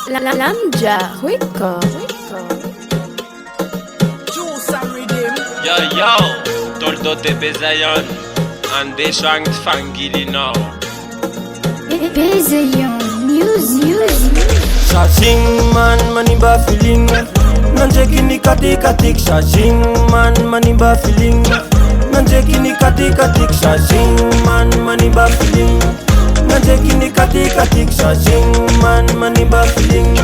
Lamja Record. Yo, Toldo de Bezayon, and they shan't fangili now. Bezayon, music. Shashing man manimba feeling Nanjekini katik shashing man manimba feeling Nanjekini katik shashing man manimba feeling Nanjekini katik shashing man manimba feeling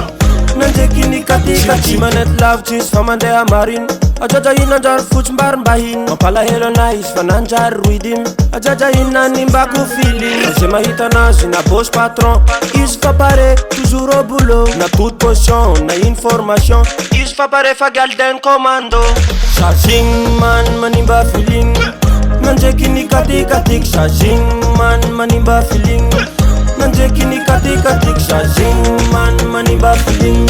Nanjekini katik manet love cheese famandea marin Ajaja ina jar fuch mbar mbahin Mapala helo nice fananjar ruidim Ajaja ina nimba ku feeling Sema hitana na boss patron Is fa pare toujours au boulot Na toute potion, na information Is fa pare fa galden commando Shashing man manimba feeling Nanjekini katik shashing man manimba feeling Nanjekini katik shashing man manimba feeling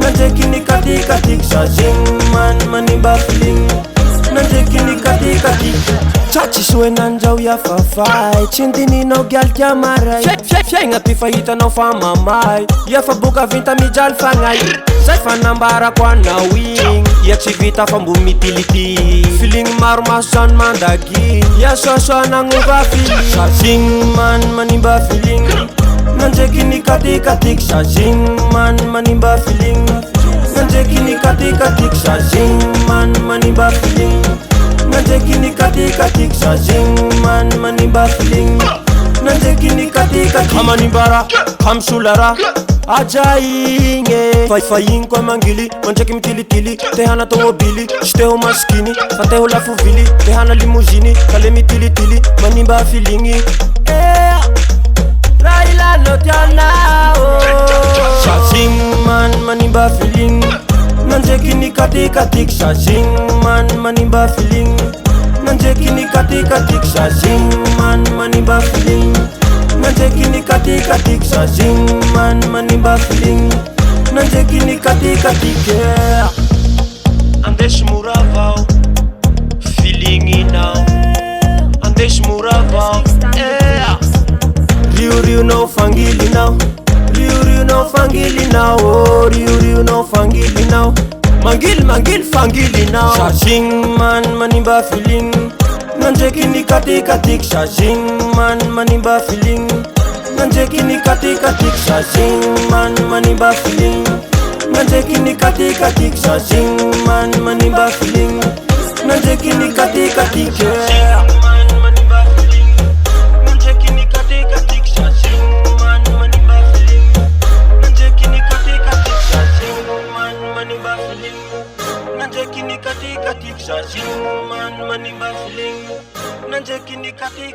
Nanjekini katik shashing man manimba feeling Nanjekini katik Chachi shwe nanjau ya fafai Chintini no gyal kya marai Fiaigna pifahita nao fa mamay Efa boka vinta mijal fagnay Zay fa nambara ko anao igny Ia tsy vita fa mbo mitility Feeling maro maso zany mandaginy Ia soasoa nagnova feeling Shashing man manimba feeling Nanjekini katik shashing man manimba feeling Nanjekini katik shashing man manimba feeling Nanjekini katik shashing man manimba feeling Nanjekini katik Kamanimbara, kamsulara Ajainge Faifaing kwa mangili Manjeki mitilitili Tehana tomobili Shteho maskini Fateho lafuvili Tehana limuzini Kale mitilitili Manimba feelingi Raila notiana Shashing man manimba feeling Nanjekini katik shashing man manimba feeling Nanjekini katik shashing man manimba feeling Nanjekini katik shashing man manimba feeling Nanjekini katik yeah Andesh muravao Feeling now Andesh muravao yeah Riu no fangili now Riu no fangili now Oh Riu no fangili now Mangil fangili now Shashing man manimba feeling Nanjekini katik shashing man manimba feeling Nanjekini katik shashing man manimba feeling Nanjekini katik shashing man manimba feeling Nanjekini katik yeah Nanjekini katik shashing man manimba feeling Nanjekini katik